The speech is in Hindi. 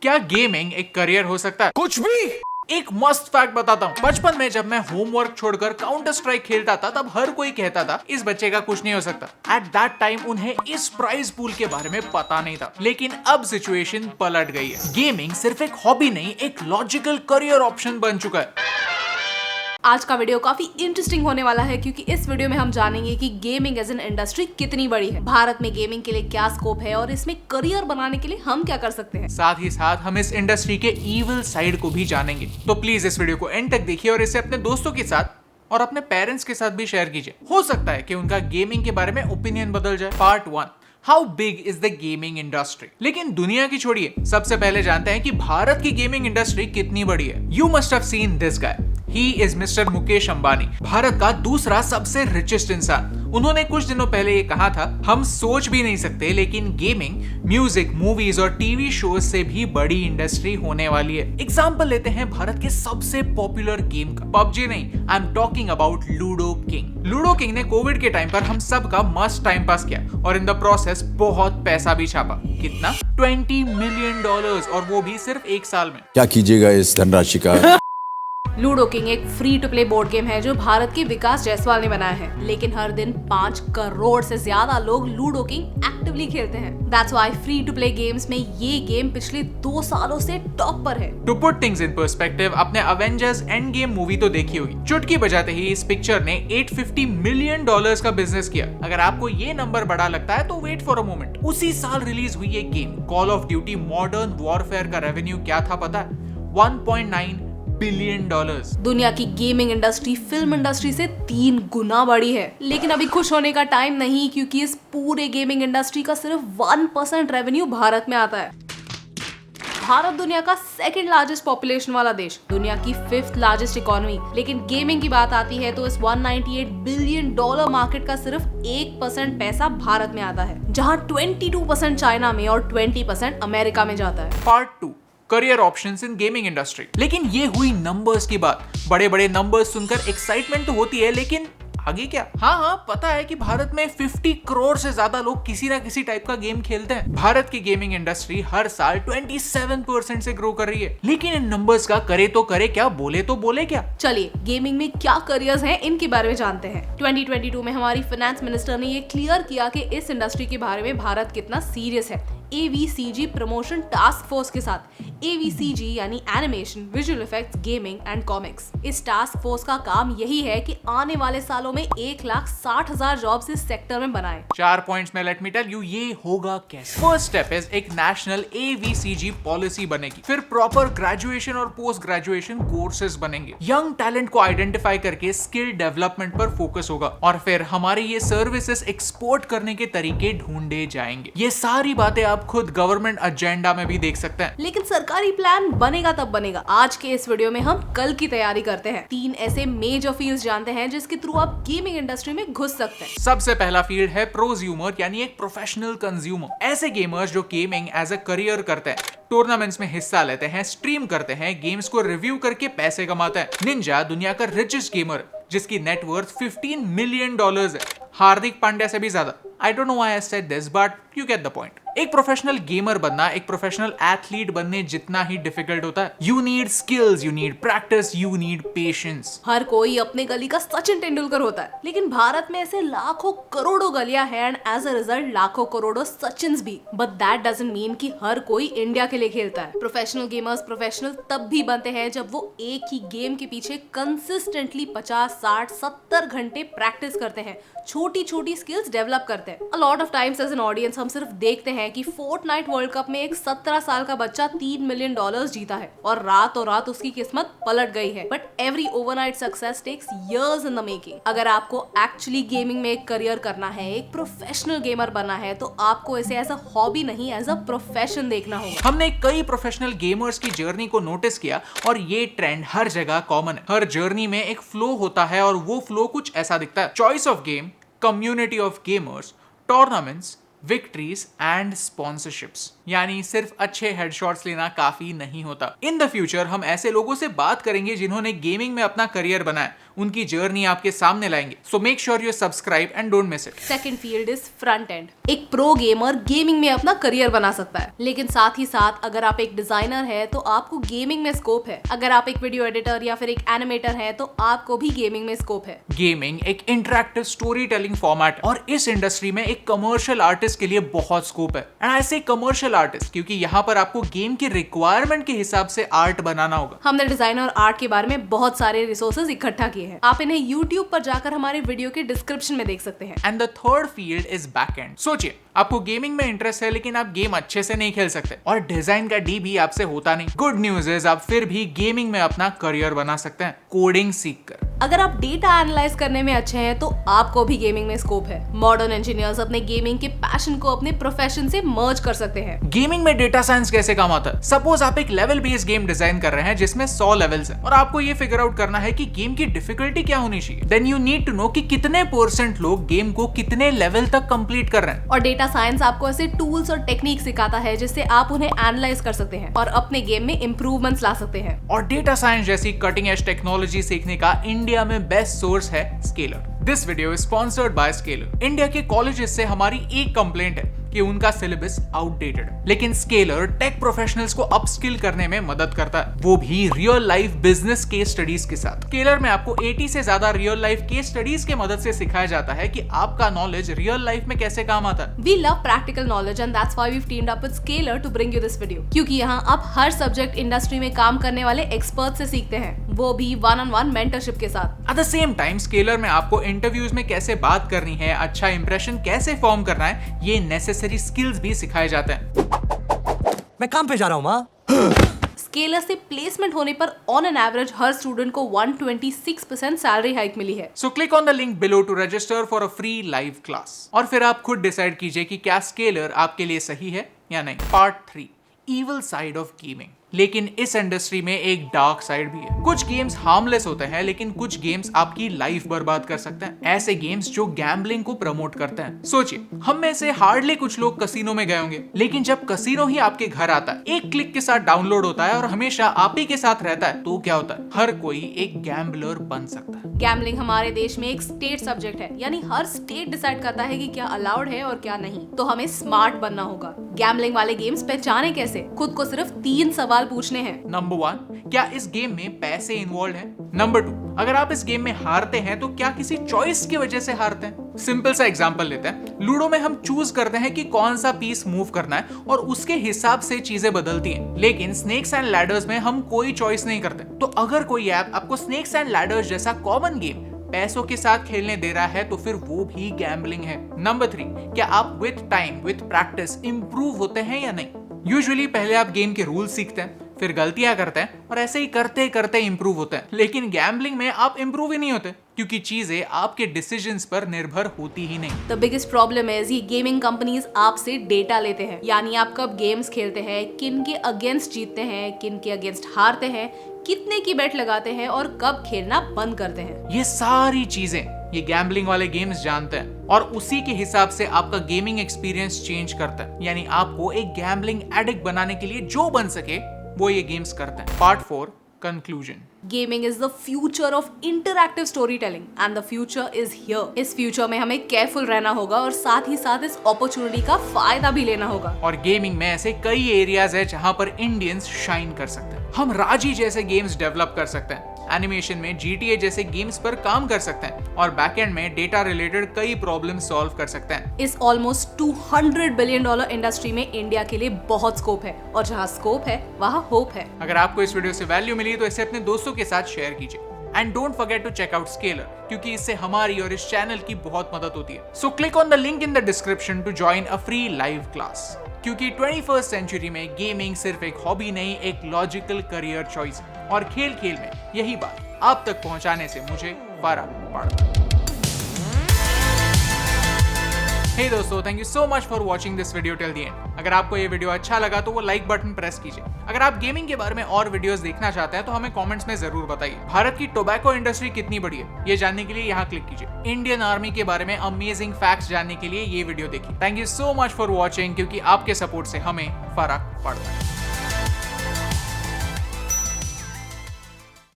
क्या गेमिंग एक करियर हो सकता है? कुछ भी। एक मस्त फैक्ट बताता हूँ। बचपन में जब मैं होमवर्क छोड़कर काउंटर स्ट्राइक खेलता था तब हर कोई कहता था इस बच्चे का कुछ नहीं हो सकता। एट दैट टाइम उन्हें इस प्राइज पूल के बारे में पता नहीं था, लेकिन अब सिचुएशन पलट गई है। गेमिंग सिर्फ एक हॉबी नहीं, एक लॉजिकल करियर ऑप्शन बन चुका है। आज का वीडियो काफी इंटरेस्टिंग होने वाला है क्योंकि इस वीडियो में हम जानेंगे कि गेमिंग एज एन इंडस्ट्री कितनी बड़ी है, भारत में गेमिंग के लिए क्या स्कोप है और इसमें करियर बनाने के लिए हम क्या कर सकते हैं। साथ ही साथ हम इस इंडस्ट्री के इविल साइड को भी जानेंगे। तो प्लीज इस वीडियो को एंड तक देखिए और इसे अपने दोस्तों के साथ और अपने पेरेंट्स के साथ भी शेयर कीजिए। हो सकता है कि उनका गेमिंग के बारे में ओपिनियन बदल जाए। Part 1, how big is the gaming industry. लेकिन दुनिया की छोड़िए, सबसे पहले जानते हैं कि भारत की गेमिंग इंडस्ट्री कितनी बड़ी है। You must have seen this guy. He is mister Mukesh Ambani, Bharat का दूसरा सबसे रिचेस्ट इंसान। उन्होंने कुछ दिनों पहले ये कहा था, हम सोच भी नहीं सकते लेकिन गेमिंग, म्यूजिक, मूवीज और टीवी शोज से भी बड़ी इंडस्ट्री होने वाली है। एग्जांपल लेते हैं भारत के सबसे पॉपुलर गेम का, पबजी नहीं, I am talking about ludo king. Ludo king ने कोविड के टाइम पर हम सब का मस्त टाइम पास किया और इन द प्रोसेस बहुत पैसा भी छापा। कितना? $20 मिलियन, और वो भी सिर्फ एक साल में। क्या कीजिएगा इस धनराशि का। लूडो किंग एक free to play board game है जो भारत के विकास जायसवाल ने बनाया है, लेकिन हर दिन 5 करोड़ से ज्यादा लोग लूडो किंग एक्टिवली खेलते हैं। That's why free to play games में ये गेम पिछले 2 सालों से टॉप पर है। To put things in perspective, आपने अवेंजर्स एंड गेम मूवी तो देखी होगी। चुटकी बजाते ही इस पिक्चर ने $850 मिलियन का बिजनेस किया। अगर आपको ये नंबर बड़ा लगता है तो वेट फॉर अ मोमेंट, उसी साल रिलीज हुई एक game call of duty modern warfare का रेवेन्यू क्या था पता है? $1.9 बिलियन। दुनिया की गेमिंग इंडस्ट्री फिल्म इंडस्ट्री से 3 गुना बड़ी है। लेकिन अभी खुश होने का टाइम नहीं, क्योंकि इस पूरे गेमिंग इंडस्ट्री का सिर्फ 1% रेवेन्यू भारत में आता है। भारत दुनिया का 2nd लार्जेस्ट पॉपुलेशन वाला देश, दुनिया की 5th लार्जेस्ट इकोनॉमी, लेकिन गेमिंग की बात आती है तो इस $198 बिलियन मार्केट का सिर्फ 1% पैसा भारत में आता है, जहां 22% चाइना में और 20% अमेरिका में जाता है। Part 2, career options in gaming industry. लेकिन ये हुई नंबर्स की बात। बड़े बड़े नंबर्स सुनकर एक्साइटमेंट तो होती है, लेकिन आगे क्या? हाँ, पता है कि भारत में 50 करोड़ से ज्यादा लोग किसी ना किसी टाइप का गेम खेलते हैं। भारत की गेमिंग इंडस्ट्री हर साल 27% से ग्रो कर रही है। लेकिन इन नंबर्स का करे तो करे क्या, बोले तो बोले क्या? चलिए गेमिंग में क्या करियर्स हैं इनके बारे में जानते हैं। 2022 में हमारी फाइनेंस मिनिस्टर ने ये क्लियर किया कि इस इंडस्ट्री के बारे में भारत कितना सीरियस है। AVCG प्रमोशन टास्क फोर्स के साथ। AVCG यानी animation, visual effects, gaming and comics. इस टास्क फोर्स का काम यही है कि आने वाले सालों में 1,60,000 जॉब्स इस सेक्टर में बनाएं। 4 पॉइंट्स में लेट मी टेल यू ये होगा कैसे। फर्स्ट स्टेप इज एक नेशनल AVCG पॉलिसी बनेगी, फिर प्रॉपर ग्रेजुएशन और पोस्ट ग्रेजुएशन कोर्सेज बनेंगे, यंग टैलेंट को आइडेंटिफाई करके स्किल डेवलपमेंट पर फोकस होगा और फिर हमारे ये सर्विसेज एक्सपोर्ट करने के तरीके ढूंढे जाएंगे। ये सारी बातें आप खुद गवर्नमेंट एजेंडा में भी देख सकते हैं। लेकिन सरकारी प्लान बनेगा तब बनेगा। आज के इस वीडियो में हम कल की तैयारी करते हैं। 3 ऐसे मेजर फील्ड्स जानते हैं जिसके थ्रू आप गेमिंग इंडस्ट्री में घुस सकते हैं। सबसे पहला फील्ड है प्रोज्यूमर, यानी एक प्रोफेशनल कंज्यूमर। ऐसे गेमर्स जो गेमिंग एज अ करियर करते हैं, टूर्नामेंट्स में हिस्सा लेते हैं, स्ट्रीम करते हैं, गेम्स को रिव्यू करके पैसे कमाते हैं। निंजा दुनिया का रिचेस्ट गेमर, जिसकी नेटवर्थ $15 मिलियन है, हार्दिक पांड्या से भी ज्यादा। I don't know why I said this, but you get the point. एक प्रोफेशनल गेमर बनना एक प्रोफेशनल एथलीट बनने जितना ही डिफिकल्ट होता है। You need skills, you need practice, you need patience. हर कोई अपने गली का सचिन तेंदुलकर होता है, लेकिन भारत में ऐसे लाखों करोड़ों गलियां हैं एंड एज अ रिजल्ट लाखों करोड़ों सचिन्स भी। बट दैट डजंट मीन कि हर कोई इंडिया के लिए खेलता है। प्रोफेशनल गेमर्स प्रोफेशनल तब भी बनते हैं जब वो एक ही गेम के पीछे कंसिस्टेंटली 50, 60, 70 घंटे प्रैक्टिस करते हैं, छोटी छोटी स्किल्स डेवलप करते हैं। A lot of times as an audience हम सिर्फ देखते हैं कि फोर्टनाइट वर्ल्ड कप में एक 17 साल का बच्चा $3 मिलियन जीता है और रातों रात उसकी किस्मत पलट गई है। But every overnight success takes years in the making. अगर आपको एक्चुअली गेमिंग में एक करियर करना है, एक प्रोफेशनल गेमर बनना है, तो आपको इसे एज अ हॉबी नहीं एज अ प्रोफेशन देखना होगा। हमने कई प्रोफेशनल गेमर्स की जर्नी को नोटिस किया और ये ट्रेंड हर जगह कॉमन है। हर जर्नी में एक फ्लो होता है और वो फ्लो कुछ ऐसा दिखता है: choice of game, community of gamers, tournaments, victories and sponsorships. यानी सिर्फ अच्छे हेडशॉट्स लेना काफी नहीं होता। इन द फ्यूचर हम ऐसे लोगों से बात करेंगे जिन्होंने गेमिंग में अपना करियर बनाया, उनकी जर्नी आपके सामने लाएंगे। So make sure you subscribe and don't miss it. Second field is front end. एक प्रो गेमर गेमिंग में अपना करियर बना सकता है, लेकिन साथ ही साथ अगर आप एक डिजाइनर है तो आपको गेमिंग में स्कोप है। अगर आप एक वीडियो एडिटर या फिर एक एनिमेटर है तो आपको भी गेमिंग में स्कोप है। गेमिंग एक इंटरैक्टिव स्टोरी टेलिंग फॉर्मेट और इस इंडस्ट्री में एक कमर्शियल आर्टिस्ट के लिए बहुत स्कोप है। एंड आई से कमर्शियल आर्टिस्ट क्योंकि यहाँ पर आपको गेम की रिक्वायरमेंट के हिसाब से आर्ट बनाना होगा। हमने डिजाइन और आर्ट के बारे में बहुत सारे रिसोर्सेज इकट्ठा किए हैं। आप इन्हें यूट्यूब पर जाकर हमारे वीडियो के डिस्क्रिप्शन में देख सकते हैं। And the third field is backend. सोचिए, आपको गेमिंग में इंटरेस्ट है लेकिन आप गेम अच्छे से नहीं खेल सकते और डिजाइन का डी भी आपसे होता नहीं। गुड न्यूज इज आप फिर भी गेमिंग में अपना करियर बना सकते हैं कोडिंग सीखकर। अगर आप डेटा एनालाइज करने में अच्छे हैं तो आपको भी गेमिंग में स्कोप है। मॉडर्न इंजीनियर्स अपने गेमिंग के पैशन को अपने प्रोफेशन से मर्ज कर सकते हैं। गेमिंग में डेटा साइंस कैसे काम आता है? सपोज आप एक लेवल बेस्ड गेम डिजाइन कर रहे हैं जिसमें 100 लेवल्स हैं और आपको ये फिगर आउट करना है कि गेम की डिफिकल्टी क्या होनी चाहिए। Then you need to know कि कितने % लोग गेम को कितने लेवल तक कंप्लीट कर रहे हैं। और डेटा साइंस आपको ऐसे टूल्स और टेक्निक सिखाता है जिससे आप उन्हें एनालाइज कर सकते हैं और अपने गेम में इंप्रूवमेंट्स ला सकते हैं। और डेटा साइंस जैसी कटिंग एज टेक्नोलॉजी सीखने का इंडिया में बेस्ट सोर्स है scalar. This video is sponsored by scalar. India के कॉलेजेस से हमारी एक कंप्लेंट है कि उनका सिलेबस आउटडेटेड है, लेकिन स्केलर टेक प्रोफेशनल्स को अपस्किल करने में मदद करता है, वो भी real life business case studies के साथ। स्केलर में आपको 80 से ज्यादा रियल लाइफ केस स्टडीज के मदद से सिखाया जाता है कि आपका नॉलेज रियल लाइफ में कैसे काम आता है। We love practical knowledge and that's why we've teamed up with Scalar to bring you this video। क्योंकि यहाँ आप हर सब्जेक्ट इंडस्ट्री में काम करने वाले एक्सपर्ट से सीखते हैं, वो भी one-on-one मेंटरशिप के साथ। At the same time scalar में आपको इंटरव्यूज में कैसे बात करनी है, अच्छा इंप्रेशन कैसे फॉर्म करना है, ये नेसेसरी स्किल्स भी सिखाए जाते हैं। मैं काम पे जा रहा हूँ माँ। स्केलर से प्लेसमेंट होने पर ऑन एन एवरेज हर स्टूडेंट को 126% सैलरी हाइक मिली है। So click on the link below to register for a free live class और फिर आप खुद डिसाइड कीजिए कि क्या स्केलर आपके लिए सही है या नहीं। Part 3, evil side of gaming. लेकिन इस इंडस्ट्री में एक डार्क साइड भी है। कुछ गेम्स हार्मलेस होते हैं लेकिन कुछ गेम्स आपकी लाइफ बर्बाद कर सकते हैं। ऐसे गेम्स जो गैम्बलिंग को प्रमोट करते हैं। सोचिए, हम में से हार्डली कुछ लोग कसिनो में गए होंगे, लेकिन जब कसिनो ही आपके घर आता है, एक क्लिक के साथ डाउनलोड होता है और हमेशा आप ही के साथ रहता है, तो क्या होता है? हर कोई एक गैम्बलर बन सकता है। गैम्बलिंग हमारे देश में एक स्टेट सब्जेक्ट है, यानी हर स्टेट डिसाइड करता है कि क्या अलाउड है और क्या नहीं। तो हमें स्मार्ट बनना होगा। गैम्बलिंग वाले गेम्स पहचाने कैसे? खुद को सिर्फ 3 सवाल पूछने हैं। नंबर 1, क्या इस गेम में पैसे इन्वॉल्व हैं? नंबर 2, अगर आप इस गेम में हारते हैं तो क्या किसी चॉइस की वजह से हारते हैं? सिंपल सा एग्जांपल लेते हैं। लूडो में हम चूज करते हैं कि कौन सा पीस मूव करना है और उसके हिसाब से चीजें बदलती हैं। लेकिन स्नेक्स एंड लैडर्स में हम कोई चॉइस नहीं करते। तो अगर कोई ऐप आपको स्नेक्स एंड लैडर्स जैसा कॉमन गेम पैसों के साथ खेलने दे रहा है तो फिर वो भी गैम्बलिंग है। नंबर 3, क्या आप with time with practice improve होते हैं या नहीं? यूजुअली पहले आप गेम के रूल्स सीखते हैं, फिर गलतियां करते हैं और ऐसे ही करते करते इंप्रूव होते हैं। लेकिन गैम्बलिंग में आप इंप्रूव ही नहीं होते क्योंकि चीजें आपके डिसीजंस पर निर्भर होती ही नहीं। द बिगेस्ट प्रॉब्लम इज ये गेमिंग कंपनीज आपसे डेटा लेते हैं, यानी आप कब गेम्स खेलते हैं, किन के अगेंस्ट जीतते हैं, किन के अगेंस्ट हारते हैं, कितने की बेट लगाते हैं और कब खेलना बंद करते हैं। ये सारी चीजें ये गैम्बलिंग वाले गेम्स जानते हैं और उसी के हिसाब से आपका गेमिंग एक्सपीरियंस चेंज करता है। यानी आपको एक गैम्बलिंग एडिक्ट बनाने के लिए जो बन सके वो ये गेम्स करते हैं। Part 4, conclusion. Gaming is the future of interactive story telling and the future is here. इस फ्यूचर में हमें केयरफुल रहना होगा और साथ ही साथ इस अपॉर्चुनिटी का फायदा भी लेना होगा। और गेमिंग में ऐसे कई एरियाज है जहां पर इंडियंस शाइन कर सकते हैं। हम राजी जैसे गेम्स डेवलप कर सकते हैं, एनिमेशन में GTA जैसे गेम्स पर काम कर सकते हैं और बैकएंड में डेटा रिलेटेड कई प्रॉब्लम सॉल्व कर सकते हैं। इस ऑलमोस्ट $200 बिलियन इंडस्ट्री में इंडिया के लिए बहुत स्कोप है और जहाँ स्कोप है वहाँ होप है। अगर आपको इस वीडियो से वैल्यू मिली तो इसे अपने दोस्तों के साथ शेयर कीजिए and don't forget to check out Scaler क्योंकि इससे हमारी और इस चैनल की बहुत मदद होती है। So click on the link in the description to join a free live class क्योंकि 21st सेंचुरी में गेमिंग सिर्फ एक हॉबी नहीं, एक लॉजिकल करियर चॉइस है और खेल खेल में यही बात आप तक पहुंचाने से मुझे फर्क पड़ता है। हे दोस्तों, thank you so much for watching this video till the end. अगर आपको ये वीडियो अच्छा लगा तो वो लाइक बटन प्रेस कीजिए। अगर आप गेमिंग के बारे में और वीडियोस देखना चाहते हैं तो हमें कमेंट्स में जरूर बताइए। भारत की टोबैको इंडस्ट्री कितनी बड़ी है ये जानने के लिए यहाँ क्लिक कीजिए। इंडियन आर्मी के बारे में अमेजिंग फैक्ट्स जानने के लिए ये वीडियो देखिए। Thank you so much for watching क्योंकि आपके सपोर्ट से हमें फर्क पड़ता है।